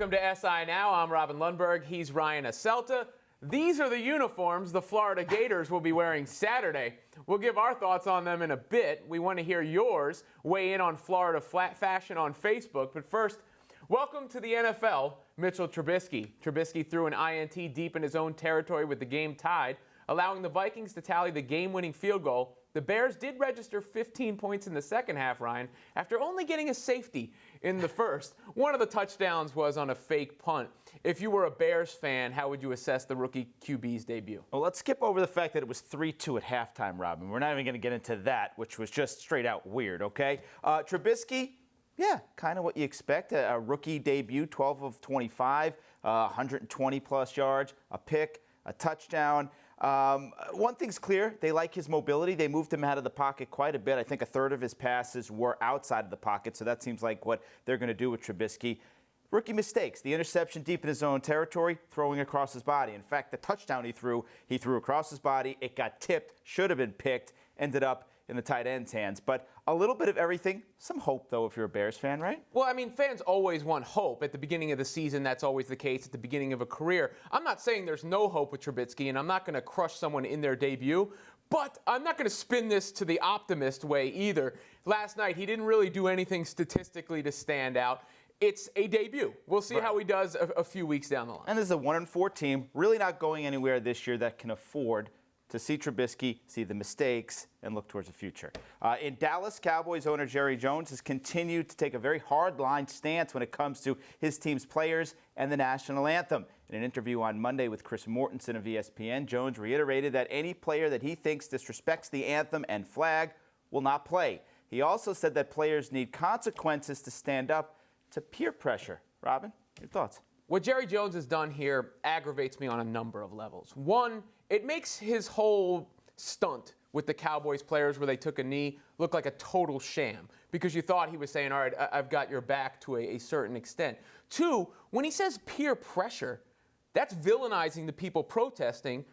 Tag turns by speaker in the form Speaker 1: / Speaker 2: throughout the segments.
Speaker 1: Welcome to SI Now. I'm Robin Lundberg. He's Ryan Aselta. These are the uniforms the Florida Gators will be wearing Saturday. We'll give our thoughts on them in a bit. We want to hear yours. Weigh in on Florida flat fashion on Facebook. But first, welcome to the NFL, Mitchell Trubisky. Trubisky threw an INT deep in his own territory with the game tied, allowing the Vikings to tally the game-winning field goal. The Bears did register 15 points in the second half, Ryan, after only getting a safety in the first. One of the touchdowns was on a fake punt. If you were a Bears fan, how would you assess the rookie QB's debut?
Speaker 2: Well, let's skip over the fact that it was 3-2 at halftime, Robin. We're not even going to get into that, which was just straight out weird, okay? Trubisky, yeah, kind of what you expect. A rookie debut, 12 of 25, 120-plus yards, a pick, a touchdown. One thing's clear, they like his mobility. They moved him out of the pocket quite a bit. I think a third of his passes were outside of the pocket, so that seems like what they're going to do with Trubisky. Rookie mistakes. The interception deep in his own territory, throwing across his body. In fact, the touchdown he threw across his body. It got tipped, should have been picked, ended up in the tight end's hands. But a little bit of everything. Some hope, though, if you're a Bears fan, right?
Speaker 1: Well, I mean, fans always want hope. At the beginning of the season, that's always the case. At the beginning of a career, I'm not saying there's no hope with Trubisky, and I'm not going to crush someone in their debut, but I'm not going to spin this to the optimist way either. Last night, he didn't really do anything statistically to stand out. It's a debut. We'll see how he does a few weeks down the line.
Speaker 2: And this is a 1-4 team, really not going anywhere this year that can afford to see Trubisky, see the mistakes, and look towards the future. In Dallas, Cowboys owner Jerry Jones has continued to take a very hard-line stance when it comes to his team's players and the national anthem. In an interview on Monday with Chris Mortensen of ESPN, Jones reiterated that any player that he thinks disrespects the anthem and flag will not play. He also said that players need consequences to stand up to peer pressure. Robin, your thoughts?
Speaker 1: What Jerry Jones has done here aggravates me on a number of levels. One, it makes his whole stunt with the Cowboys players where they took a knee look like a total sham because you thought he was saying, all right, I've got your back to a certain extent. Two, when he says peer pressure, that's villainizing the people protesting,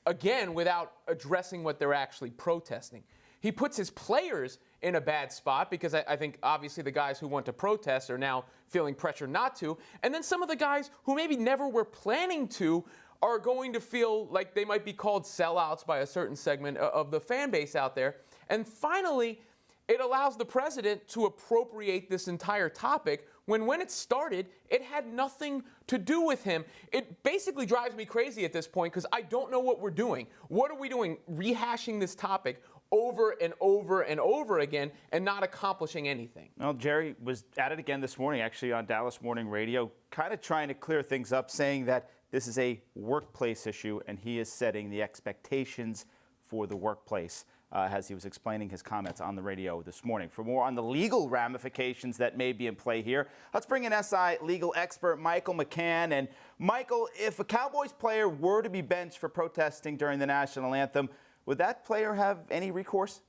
Speaker 1: again, without addressing what they're actually protesting. He puts his players in a bad spot because I think obviously the guys who want to protest are now feeling pressure not to. And then some of the guys who maybe never were planning to are going to feel like they might be called sellouts by a certain segment of the fan base out there. And finally, it allows the president to appropriate this entire topic when it started, it had nothing to do with him. It basically drives me crazy at this point because I don't know what we're doing. What are we doing? Rehashing this topic over and over and over again and not accomplishing anything.
Speaker 2: Well, Jerry was at it again this morning, actually, on Dallas Morning Radio, kind of trying to clear things up, saying that this is a workplace issue and he is setting the expectations for the workplace as he was explaining his comments on the radio this morning. For more on the legal ramifications that may be in play here, let's bring in SI legal expert Michael McCann. And Michael, if a Cowboys player were to be benched for protesting during the national anthem, would that player have any recourse?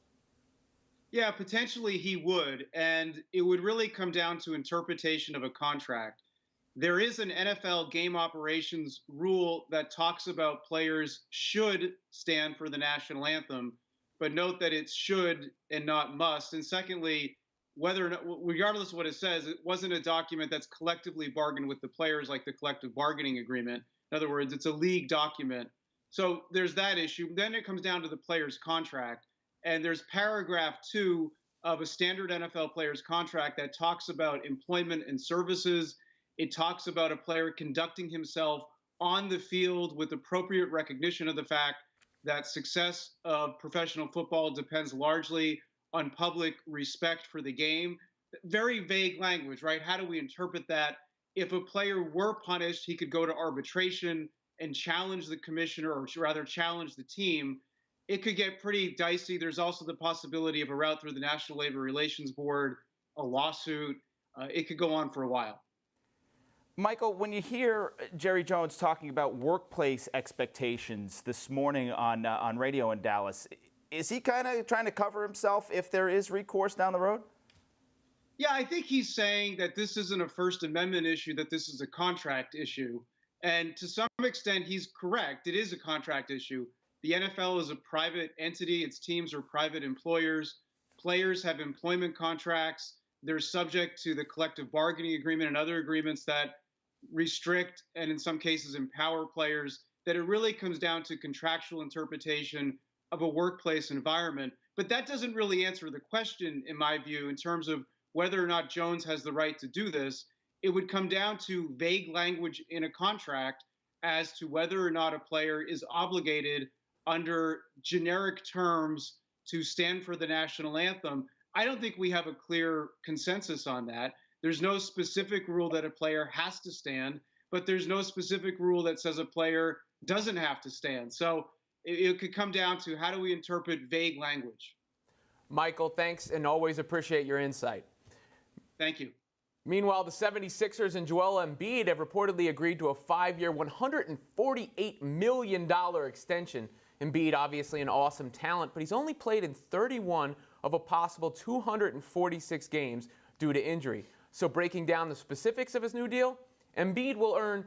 Speaker 3: Yeah, potentially he would. And it would really come down to interpretation of a contract. There is an NFL game operations rule that talks about players should stand for the national anthem, but note that it's should and not must. And secondly, whether or not, regardless of what it says, it wasn't a document that's collectively bargained with the players like the collective bargaining agreement. In other words, it's a league document. So there's that issue. Then it comes down to the player's contract. And there's paragraph 2 of a standard NFL player's contract that talks about employment and services. It talks about a player conducting himself on the field with appropriate recognition of the fact that success of professional football depends largely on public respect for the game. Very vague language, right? How do we interpret that? If a player were punished, he could go to arbitration and challenge the commissioner, or rather challenge the team. It could get pretty dicey. There's also the possibility of a route through the National Labor Relations Board, a lawsuit. It could go on for a while.
Speaker 2: Michael, when you hear Jerry Jones talking about workplace expectations this morning on radio in Dallas, is he kind of trying to cover himself if there is recourse down the road?
Speaker 3: Yeah, I think he's saying that this isn't a First Amendment issue, that this is a contract issue. And to some extent, he's correct. It is a contract issue. The NFL is a private entity. Its teams are private employers. Players have employment contracts. They're subject to the collective bargaining agreement and other agreements that restrict and in some cases empower players, that it really comes down to contractual interpretation of a workplace environment. But that doesn't really answer the question, in my view, in terms of whether or not Jones has the right to do this. It would come down to vague language in a contract as to whether or not a player is obligated under generic terms to stand for the national anthem. I don't think we have a clear consensus on that. There's no specific rule that a player has to stand, but there's no specific rule that says a player doesn't have to stand. So it could come down to, how do we interpret vague language?
Speaker 1: Michael, thanks, and always appreciate your insight.
Speaker 3: Thank you.
Speaker 1: Meanwhile, the 76ers and Joel Embiid have reportedly agreed to a 5-year, $148 million extension. Embiid, obviously an awesome talent, but he's only played in 31 of a possible 246 games due to injury. So breaking down the specifics of his new deal, Embiid will earn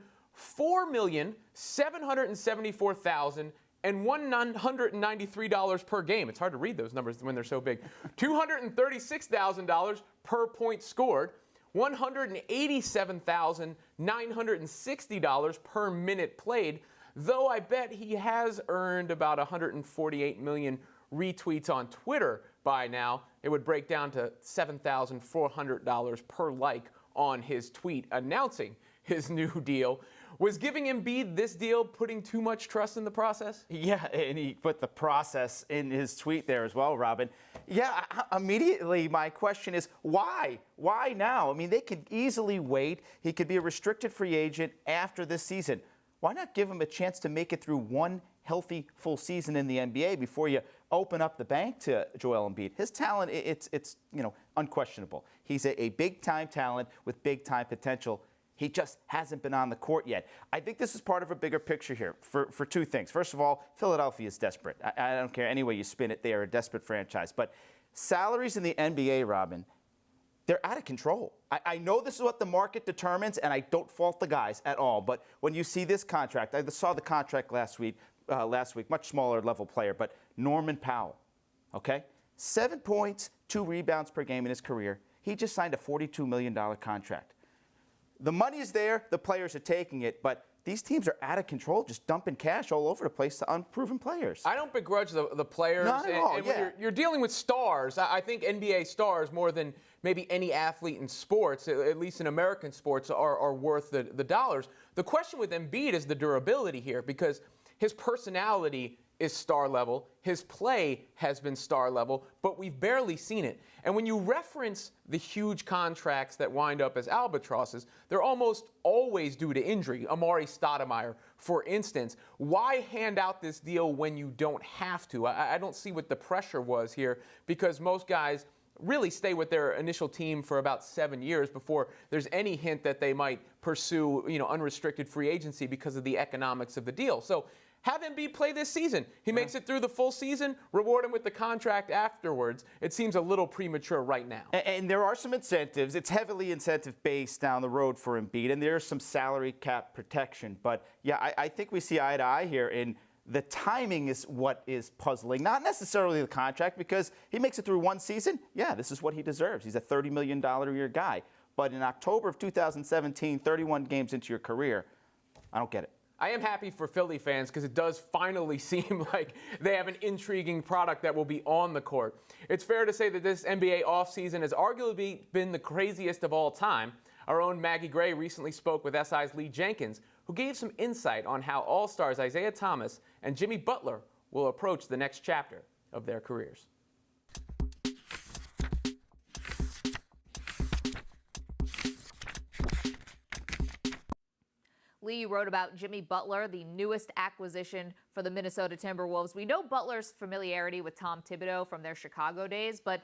Speaker 1: $4,774,193 per game. It's hard to read those numbers when they're so big. $236,000 per point scored, $187,960 per minute played, though I bet he has earned about 148 million retweets on Twitter by now. It would break down to $7,400 per like on his tweet announcing his new deal. Was giving Embiid this deal putting too much trust in the process?
Speaker 2: Yeah, and he put the process in his tweet there as well, Robin. Yeah, immediately my question is, why? Why now? I mean, they could easily wait. He could be a restricted free agent after this season. Why not give him a chance to make it through one healthy full season in the NBA before you open up the bank to Joel Embiid? His talent, it's unquestionable. He's a big-time talent with big-time potential. He just hasn't been on the court yet. I think this is part of a bigger picture here for two things. First of all, Philadelphia is desperate. I don't care any way you spin it. They are a desperate franchise. But salaries in the NBA, Robin, they're out of control. I know this is what the market determines, and I don't fault the guys at all. But when you see this contract, I saw the contract last week, much smaller level player, but Norman Powell, okay? 7 points, 2 rebounds per game in his career. He just signed a $42 million contract. The money is there, the players are taking it, but these teams are out of control, just dumping cash all over the place to unproven players.
Speaker 1: I don't begrudge the players.
Speaker 2: Not at all,
Speaker 1: and
Speaker 2: yeah.
Speaker 1: when you're dealing with stars, I think NBA stars, more than maybe any athlete in sports, at least in American sports, are worth the dollars. The question with Embiid is the durability here, because his personality is star level. His play has been star level, but we've barely seen it. And when you reference the huge contracts that wind up as albatrosses, they're almost always due to injury. Amari Stoudemire, for instance. Why hand out this deal when you don't have to? I don't see what the pressure was here, because most guys really stay with their initial team for about 7 years before there's any hint that they might pursue, unrestricted free agency because of the economics of the deal. So have Embiid play this season. He makes it through the full season, reward him with the contract afterwards. It seems a little premature right now.
Speaker 2: And there are some incentives. It's heavily incentive-based down the road for Embiid, and there's some salary cap protection. But, yeah, I think we see eye to eye here, and the timing is what is puzzling. Not necessarily the contract, because he makes it through one season. Yeah, this is what he deserves. He's a $30 million a year guy. But in October of 2017, 31 games into your career, I don't get it.
Speaker 1: I am happy for Philly fans because it does finally seem like they have an intriguing product that will be on the court. It's fair to say that this NBA offseason has arguably been the craziest of all time. Our own Maggie Gray recently spoke with SI's Lee Jenkins, who gave some insight on how All-Stars Isaiah Thomas and Jimmy Butler will approach the next chapter of their careers.
Speaker 4: Lee, you wrote about Jimmy Butler, the newest acquisition for the Minnesota Timberwolves. We know Butler's familiarity with Tom Thibodeau from their Chicago days, but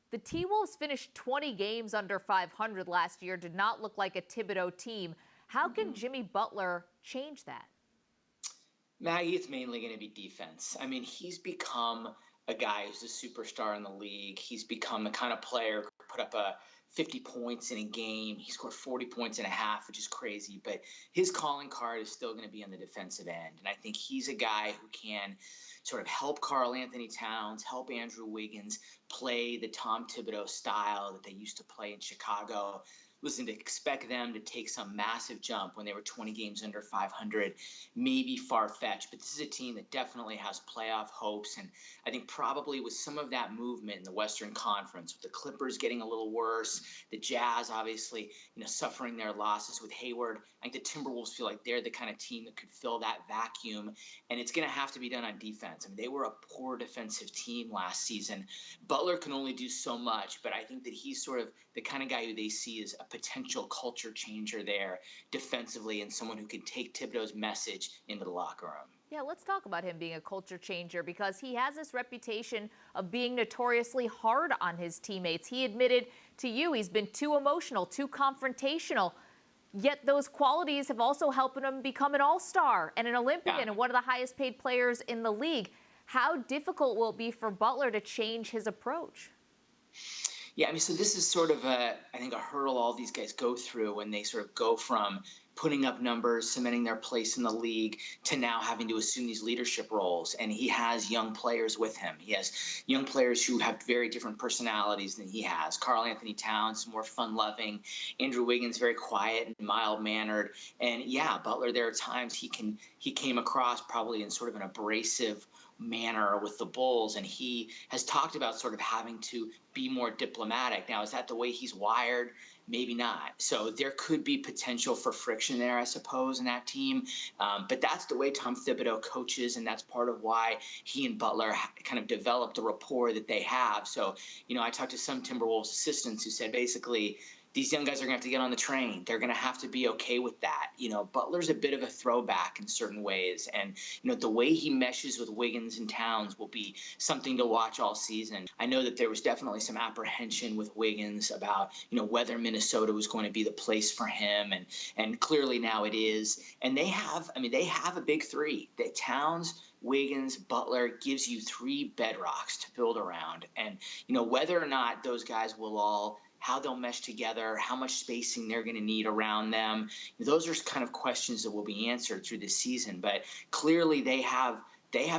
Speaker 4: the T-Wolves finished 20 games under 500 last year, did not look like a Thibodeau team. How can Jimmy Butler change that?
Speaker 5: Maggie, it's mainly going to be defense. I mean, he's become a guy who's a superstar in the league. He's become the kind of player who put up 50 points in a game. He scored 40 points in a half, which is crazy. But his calling card is still going to be on the defensive end. And I think he's a guy who can sort of help Karl Anthony Towns, help Andrew Wiggins play the Tom Thibodeau style that they used to play in Chicago. listen, to expect them to take some massive jump when they were 20 games under 500 may be far-fetched, but this is a team that definitely has playoff hopes, and I think probably with some of that movement in the Western Conference, with the Clippers getting a little worse, the Jazz obviously, suffering their losses with Hayward, I think the Timberwolves feel like they're the kind of team that could fill that vacuum, and it's going to have to be done on defense. I mean, they were a poor defensive team last season. Butler can only do so much, but I think that he's sort of the kind of guy who they see as a potential culture changer there defensively, and someone who can take Thibodeau's message into the locker room.
Speaker 4: Yeah, let's talk about him being a culture changer, because he has this reputation of being notoriously hard on his teammates. He admitted to you he's been too emotional, too confrontational, yet those qualities have also helped him become an all-star and an Olympian and one of the highest paid players in the league. How difficult will it be for Butler to change his approach?
Speaker 5: Yeah, I mean, so this is sort of I think a hurdle all these guys go through when they sort of go from putting up numbers, cementing their place in the league, to now having to assume these leadership roles. And he has young players with him. He has young players who have very different personalities than he has. Karl Anthony Towns, more fun-loving. Andrew Wiggins, very quiet and mild-mannered. And yeah, Butler, there are times he came across probably in sort of an abrasive manner with the Bulls, and he has talked about sort of having to be more diplomatic. Now, is that the way he's wired? Maybe not. So there could be potential for friction there, I suppose, in that team. But that's the way Tom Thibodeau coaches, and that's part of why he and Butler kind of developed the rapport that they have. So, I talked to some Timberwolves assistants who said basically, these young guys are going to have to get on the train. They're going to have to be okay with that. Butler's a bit of a throwback in certain ways. And, the way he meshes with Wiggins and Towns will be something to watch all season. I know that there was definitely some apprehension with Wiggins about, whether Minnesota was going to be the place for him. And clearly now it is. And they have a big three. The Towns, Wiggins, Butler gives you three bedrocks to build around. And, whether or not those guys will all, how they'll mesh together, how much spacing they're going to need around them. Those are kind of questions that will be answered through this season. But clearly they have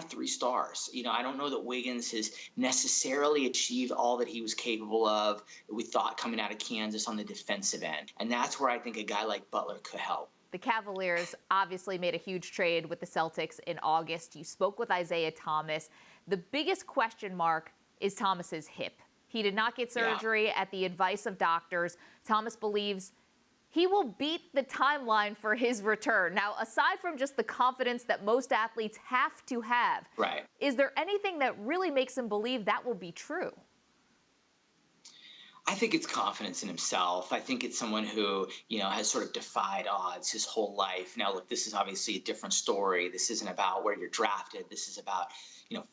Speaker 5: three stars. I don't know that Wiggins has necessarily achieved all that he was capable of, we thought, coming out of Kansas on the defensive end. And that's where I think a guy like Butler could help.
Speaker 4: The Cavaliers obviously made a huge trade with the Celtics in August. You spoke with Isaiah Thomas. The biggest question mark is Thomas's hip. He did not get surgery at the advice of doctors. Thomas believes he will beat the timeline for his return. Now, aside from just the confidence that most athletes have to have,
Speaker 5: right,
Speaker 4: is there anything that really makes him believe that will be true?
Speaker 5: I think it's confidence in himself. I think it's someone who, has sort of defied odds his whole life. Now, look, this is obviously a different story. This isn't about where you're drafted. This is about,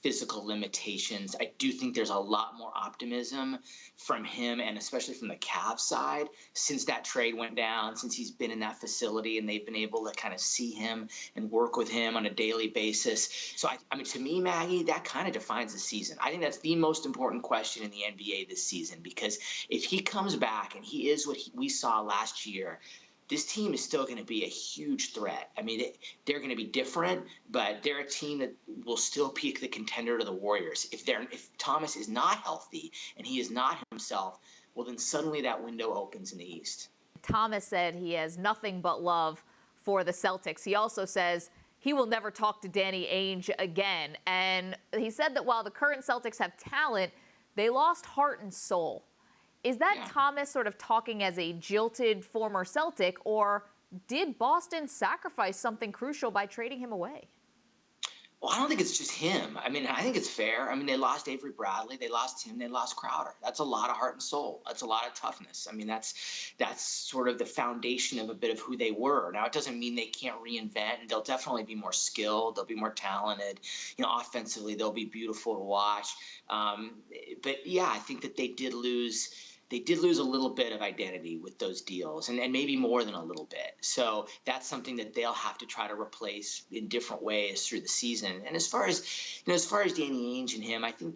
Speaker 5: physical limitations. I do think there's a lot more optimism from him, and especially from the Cavs side, since that trade went down, since he's been in that facility and they've been able to kind of see him and work with him on a daily basis. So, I mean, to me, Maggie, that kind of defines the season. I think that's the most important question in the NBA this season, because if he comes back and he is what we saw last year, this team is still going to be a huge threat. I mean, they're going to be different, but they're a team that will still peak the contender to the Warriors. If Thomas is not healthy and he is not himself, well, then suddenly that window opens in the East.
Speaker 4: Thomas said he has nothing but love for the Celtics. He also says he will never talk to Danny Ainge again. And he said that while the current Celtics have talent, they lost heart and soul. Is that Thomas sort of talking as a jilted former Celtic, or did Boston sacrifice something crucial by trading him away?
Speaker 5: Well, I don't think it's just him. I mean, I think it's fair. I mean, they lost Avery Bradley, they lost him, they lost Crowder. That's a lot of heart and soul. That's a lot of toughness. I mean, that's sort of the foundation of a bit of who they were. Now, it doesn't mean they can't reinvent, and they'll definitely be more skilled. They'll be more talented. Offensively, they'll be beautiful to watch. But yeah, I think that they did lose a little bit of identity with those deals, and maybe more than a little bit. So that's something that they'll have to try to replace in different ways through the season. And as far as Danny Ainge and him, I think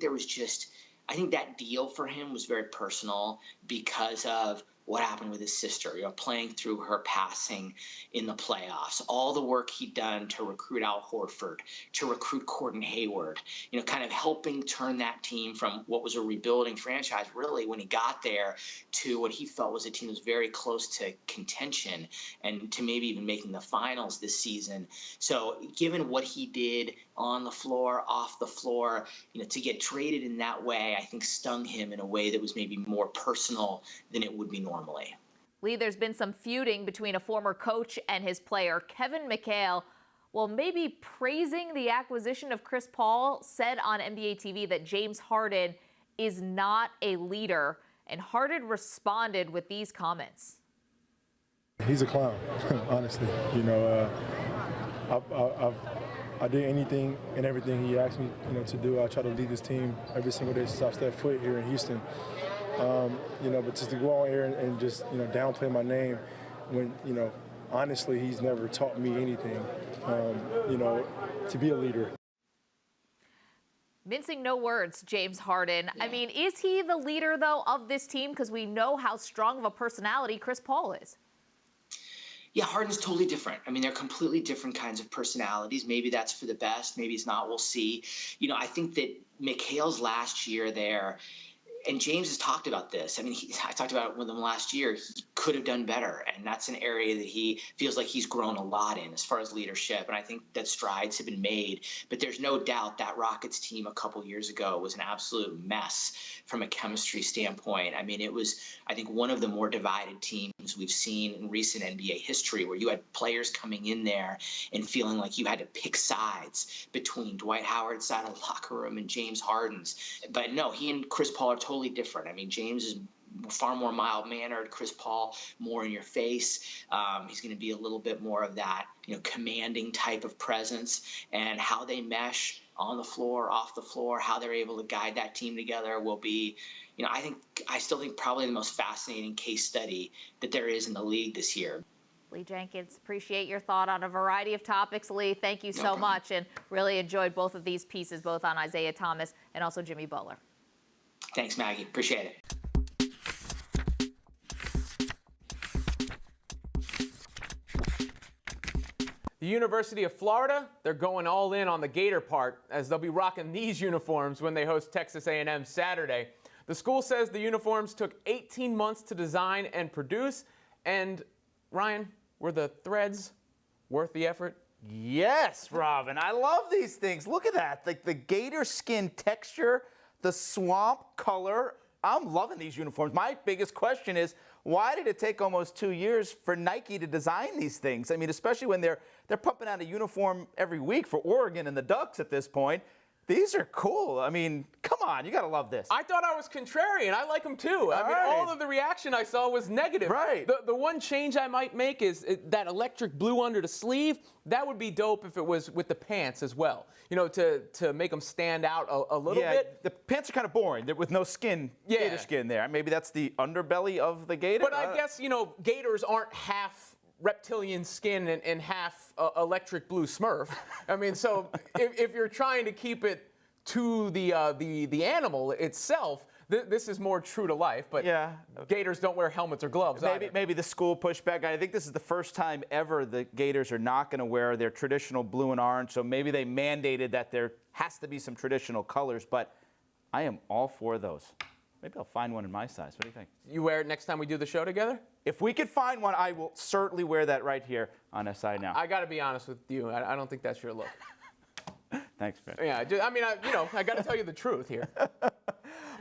Speaker 5: that deal for him was very personal because of what happened with his sister, playing through her passing in the playoffs, all the work he'd done to recruit Al Horford, to recruit Gordon Hayward, kind of helping turn that team from what was a rebuilding franchise, really, when he got there, to what he felt was a team that was very close to contention and to maybe even making the finals this season. So given what he did on the floor, off the floor, to get traded in that way, I think stung him in a way that was maybe more personal than it would be normally.
Speaker 4: Lee, there's been some feuding between a former coach and his player. Kevin McHale, well, maybe praising the acquisition of Chris Paul, said on NBA TV that James Harden is not a leader, and Harden responded with these comments.
Speaker 6: He's a clown, honestly. I did anything and everything he asked me, to do. I try to lead this team every single day since I've stepped foot here in Houston. But just to go on here and just, downplay my name when, honestly, he's never taught me anything, to be a leader.
Speaker 4: Mincing no words, James Harden. Yeah. I mean, is he the leader, though, of this team? Because we know how strong of a personality Chris Paul is.
Speaker 5: Yeah, Harden's totally different. I mean, they're completely different kinds of personalities. Maybe that's for the best. Maybe it's not. We'll see. I think that McHale's last year there, and James has talked about this. I mean, I talked about it with him last year. He could have done better, and that's an area that he feels like he's grown a lot in as far as leadership, and I think that strides have been made. But there's no doubt that Rockets team a couple years ago was an absolute mess from a chemistry standpoint. I mean, it was, I think, one of the more divided teams we've seen in recent NBA history, where you had players coming in there and feeling like you had to pick sides between Dwight Howard's side of the locker room and James Harden's. But no, he and Chris Paul are totally different. I mean, James is far more mild-mannered. Chris Paul more in your face. He's going to be a little bit more of that, commanding type of presence, and how they mesh on the floor, off the floor, how they're able to guide that team together will be, I still think probably the most fascinating case study that there is in the league this year.
Speaker 4: Lee Jenkins, appreciate your thought on a variety of topics. Lee, thank you so much, and really enjoyed both of these pieces, both on Isaiah Thomas and also Jimmy Butler.
Speaker 5: Thanks, Maggie. Appreciate it.
Speaker 1: The University of Florida, they're going all in on the Gator part, as they'll be rocking these uniforms when they host Texas A&M Saturday. The school says the uniforms took 18 months to design and produce. And Ryan, were the threads worth the effort?
Speaker 2: Yes, Robin. I love these things. Look at that. Like the gator skin texture, the swamp color. I'm loving these uniforms. My biggest question is, why did it take almost 2 years for Nike to design these things? I mean, especially when they're pumping out a uniform every week for Oregon and the Ducks at this point. These are cool. I mean, come on, you got to love this.
Speaker 1: I thought I was contrarian. I like them too. I mean, all of the reaction I saw was negative.
Speaker 2: Right.
Speaker 1: The one change I might make is that electric blue under the sleeve. That would be dope if it was with the pants as well. To make them stand out a little bit.
Speaker 2: The pants are kind of boring. They're with no skin, gator skin there. Maybe that's the underbelly of the gator.
Speaker 1: But I guess, gators aren't half reptilian skin and half electric blue Smurf. I mean, so if you're trying to keep it to the animal itself, this is more true to life. But gators don't wear helmets or gloves.
Speaker 2: Maybe the school pushback. I think this is the first time ever the Gators are not going to wear their traditional blue and orange. So maybe they mandated that there has to be some traditional colors. But I am all for those. Maybe I'll find one in my size. What do you think?
Speaker 1: You wear it next time we do the show together?
Speaker 2: If we could find one, I will certainly wear that right here on SI Now.
Speaker 1: I got to be honest with you. I don't think that's your look.
Speaker 2: Thanks, man.
Speaker 1: Yeah, I got to tell you the truth here.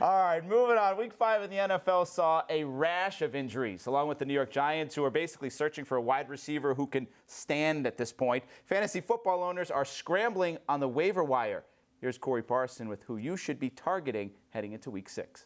Speaker 2: All right, moving on. Week 5 in the NFL saw a rash of injuries, along with the New York Giants, who are basically searching for a wide receiver who can stand at this point. Fantasy football owners are scrambling on the waiver wire. Here's Corey Parson with who you should be targeting heading into Week 6.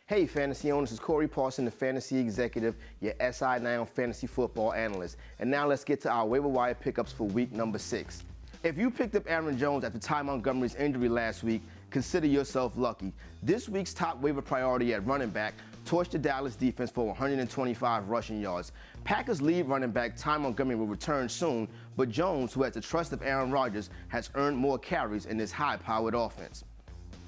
Speaker 7: Hey, fantasy owners, it's Corey Parson, the fantasy executive, your SI Now fantasy football analyst. And now let's get to our waiver wire pickups for week number 6. If you picked up Aaron Jones after Ty Montgomery's injury last week, consider yourself lucky. This week's top waiver priority at running back torched the Dallas defense for 125 rushing yards. Packers lead running back Ty Montgomery will return soon, but Jones, who has the trust of Aaron Rodgers, has earned more carries in this high-powered offense.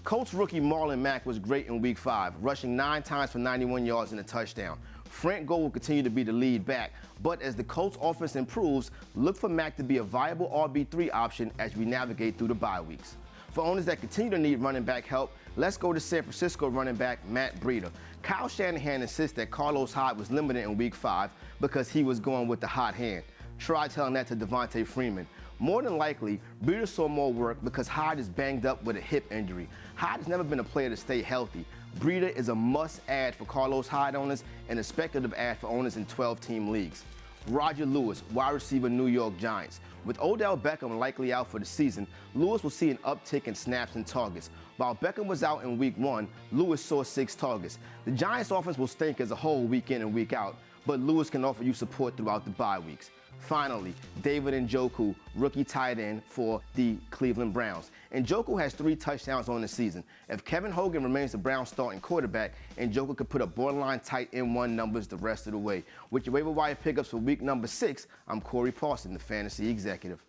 Speaker 7: Colts rookie Marlon Mack was great in Week 5, rushing 9 times for 91 yards and a touchdown. Frank Gore will continue to be the lead back, but as the Colts offense improves, look for Mack to be a viable RB3 option as we navigate through the bye weeks. For owners that continue to need running back help, let's go to San Francisco running back Matt Breida. Kyle Shanahan insists that Carlos Hyde was limited in Week 5 because he was going with the hot hand. Try telling that to Devontae Freeman. More than likely, Breida saw more work because Hyde is banged up with a hip injury. Hyde has never been a player to stay healthy. Breida is a must-add for Carlos Hyde owners and a speculative add for owners in 12-team leagues. Roger Lewis, wide receiver, New York Giants. With Odell Beckham likely out for the season, Lewis will see an uptick in snaps and targets. While Beckham was out in Week 1, Lewis saw 6 targets. The Giants' offense will stink as a whole week in and week out, but Lewis can offer you support throughout the bye weeks. Finally, David Njoku, rookie tight end for the Cleveland Browns. Njoku has 3 touchdowns on the season. If Kevin Hogan remains the Browns' starting quarterback, Njoku could put up borderline tight end 1 numbers the rest of the way. With your waiver wire pickups for week number 6, I'm Corey Parson, the fantasy executive.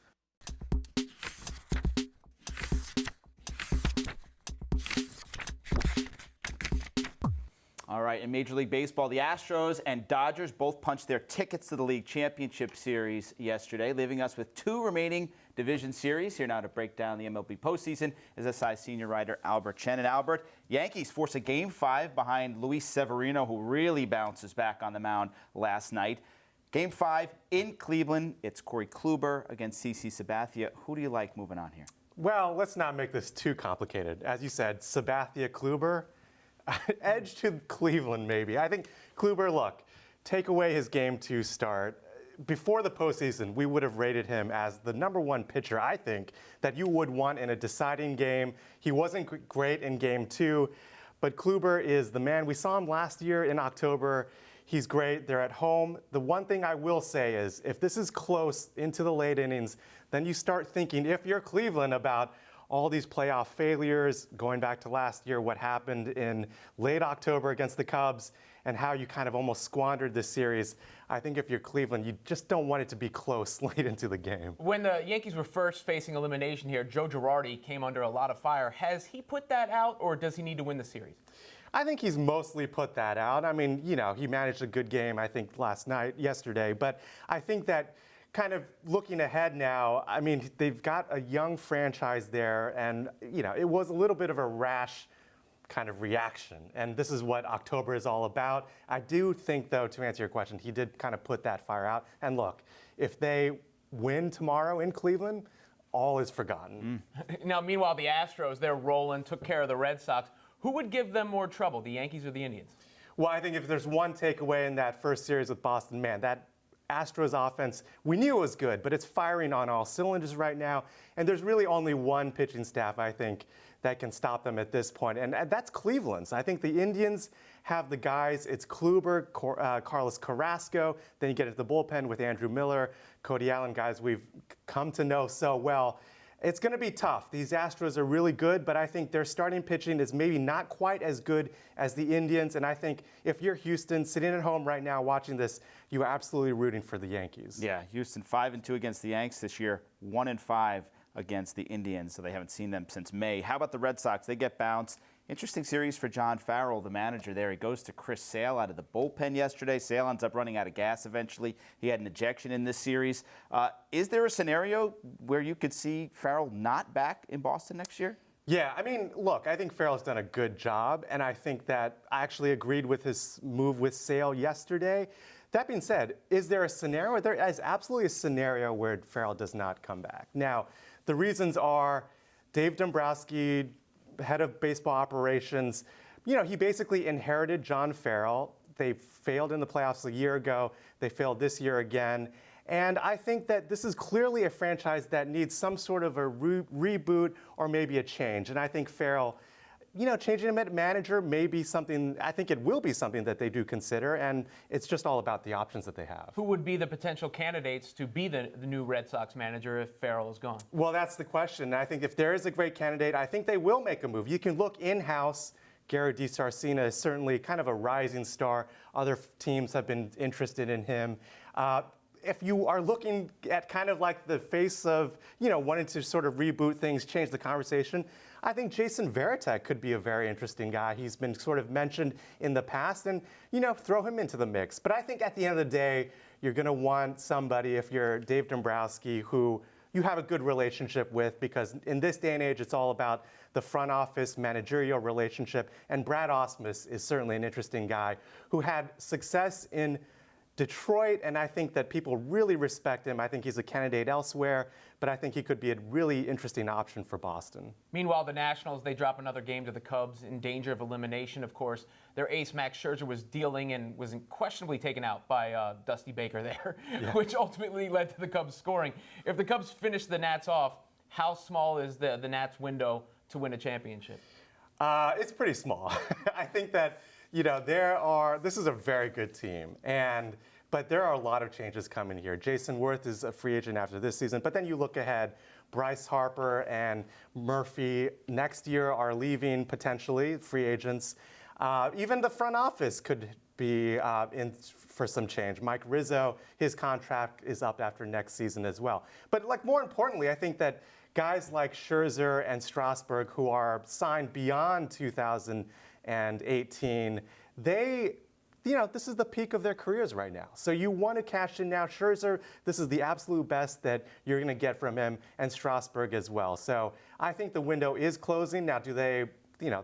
Speaker 2: All right, in Major League Baseball, the Astros and Dodgers both punched their tickets to the League Championship Series yesterday, leaving us with 2 remaining division series. Here now to break down the MLB postseason is SI senior writer Albert Chen. And Albert, Yankees force a Game 5 behind Luis Severino, who really bounces back on the mound last night. Game 5 in Cleveland. It's Corey Kluber against CC Sabathia. Who do you like moving on here?
Speaker 8: Well, let's not make this too complicated. As you said, Sabathia, Kluber. Edge to Cleveland, maybe. I think Kluber, look, take away his Game 2 start. Before the postseason, we would have rated him as the #1 pitcher, I think, that you would want in a deciding game. He wasn't great in Game 2, but Kluber is the man. We saw him last year in October. He's great. They're at home. The one thing I will say is if this is close into the late innings, then you start thinking, if you're Cleveland, about all these playoff failures, going back to last year, what happened in late October against the Cubs, and how you kind of almost squandered this series. I think if you're Cleveland, you just don't want it to be close late into the game.
Speaker 1: When the Yankees were first facing elimination here, Joe Girardi came under a lot of fire. Has he put that out, or does he need to win the series?
Speaker 8: I think he's mostly put that out. I mean, you know, he managed a good game, I think, yesterday. But I think that kind of looking ahead now, I mean, they've got a young franchise there, and, you know, it was a little bit of a rash kind of reaction. And this is what October is all about. I do think, though, to answer your question, he did kind of put that fire out. And look, if they win tomorrow in Cleveland, all is forgotten.
Speaker 1: Now, meanwhile, the Astros, they're rolling, took care of the Red Sox. Who would give them more trouble, the Yankees or the Indians?
Speaker 8: Well, I think if there's one takeaway in that first series with Boston, man, that Astros offense, we knew it was good, but it's firing on all cylinders right now. And there's really only one pitching staff, I think, that can stop them at this point. And that's Cleveland's. I think the Indians have the guys. It's Kluber, Carlos Carrasco. Then you get into the bullpen with Andrew Miller, Cody Allen, guys we've come to know so well. It's going to be tough. These Astros are really good, but I think their starting pitching is maybe not quite as good as the Indians. And I think if you're Houston, sitting at home right now watching this, you are absolutely rooting for the Yankees.
Speaker 2: Yeah, Houston 5-2 against the Yanks this year, 1-5 against the Indians, so they haven't seen them since May. How about the Red Sox? They get bounced. Interesting series for John Farrell, the manager there. He goes to Chris Sale out of the bullpen yesterday. Sale ends up running out of gas eventually. He had an ejection in this series. Is there a scenario where you could see Farrell not back in Boston next year?
Speaker 8: Yeah, I mean, look, I think Farrell's done a good job, and I think that I actually agreed with his move with Sale yesterday. That being said, is there a scenario? There is absolutely a scenario where Farrell does not come back. Now, the reasons are Dave Dombrowski, head of baseball operations, you know, he basically inherited John Farrell. They failed in the playoffs a year ago. They failed this year again. And I think that this is clearly a franchise that needs some sort of a reboot or maybe a change. And I think Farrell, you know, changing him at manager may be something, I think it will be something that they do consider, and it's just all about the options that they have.
Speaker 1: Who would be the potential candidates to be the new Red Sox manager if Farrell is gone?
Speaker 8: Well, that's the question. I think if there is a great candidate, I think they will make a move. You can look in-house. Gary DiSarcina is certainly kind of a rising star. Other teams have been interested in him. if you are looking at kind of like the face of, wanting to sort of reboot things, change the conversation, I think Jason Varitek could be a very interesting guy. He's been sort of mentioned in the past, and, throw him into the mix. But I think at the end of the day, you're going to want somebody, if you're Dave Dombrowski, who you have a good relationship with, because in this day and age, it's all about the front office managerial relationship. And Brad Ausmus is certainly an interesting guy who had success in Detroit, and I think that people really respect him. I think he's a candidate elsewhere, but I think he could be a really interesting option for Boston.
Speaker 1: Meanwhile, the Nationals, they drop another game to the Cubs in danger of elimination, of course. Their ace, Max Scherzer, was dealing and was questionably taken out by Dusty Baker there, which ultimately led to the Cubs scoring. If the Cubs finish the Nats off, how small is the Nats window to win a championship?
Speaker 8: It's pretty small. I think that, this is a very good team, but there are a lot of changes coming here. Jason Worth is a free agent after this season, but then you look ahead, Bryce Harper and Murphy next year are leaving potentially, free agents. Even the front office could be in for some change. Mike Rizzo, his contract is up after next season as well. But more importantly, I think that guys like Scherzer and Strasburg, who are signed beyond 2018, this is the peak of their careers right now. So you want to cash in now. Scherzer, this is the absolute best that you're going to get from him, and Strasburg as well. So I think the window is closing. Now, they'll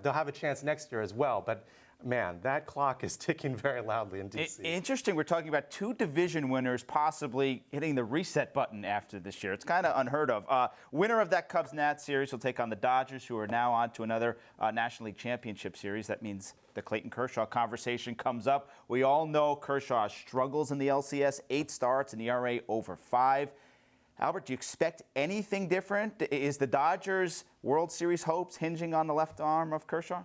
Speaker 8: have a chance next year as well, but man, that clock is ticking very loudly in D.C.
Speaker 2: Interesting. We're talking about two division winners possibly hitting the reset button after this year. It's kind of unheard of. Winner of that Cubs-Nats series will take on the Dodgers, who are now on to another National League Championship Series. That means the Clayton Kershaw conversation comes up. We all know Kershaw struggles in the LCS, 8 starts, an ERA over 5. Albert, do you expect anything different? Is the Dodgers' World Series hopes hinging on the left arm of Kershaw?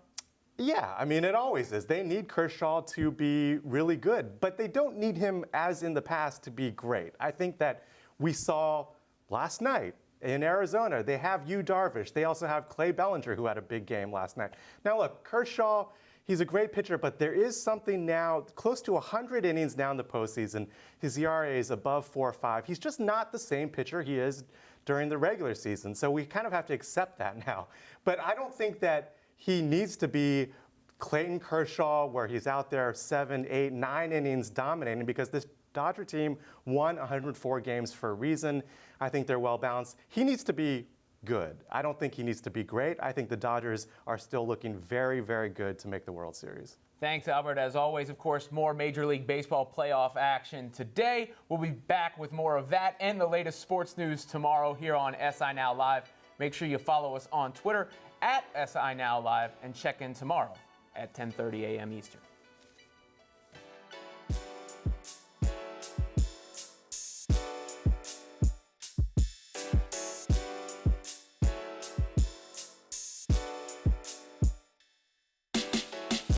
Speaker 8: Yeah, it always is. They need Kershaw to be really good, but they don't need him, as in the past, to be great. I think that we saw last night in Arizona, they have Yu Darvish. They also have Clay Bellinger, who had a big game last night. Now, look, Kershaw, he's a great pitcher, but there is something now, close to 100 innings now in the postseason. His ERA is above 4.5. He's just not the same pitcher he is during the regular season, so we kind of have to accept that now. But I don't think that he needs to be Clayton Kershaw, where he's out there 7, 8, 9 innings dominating, because this Dodger team won 104 games for a reason. I think they're well balanced. He needs to be good. I don't think he needs to be great. I think the Dodgers are still looking very, very good to make the World Series.
Speaker 1: Thanks, Albert. As always, of course, more Major League Baseball playoff action today. We'll be back with more of that and the latest sports news tomorrow here on SI Now Live. Make sure you follow us on Twitter @SI Now Live and check in tomorrow at 10:30 a.m. Eastern.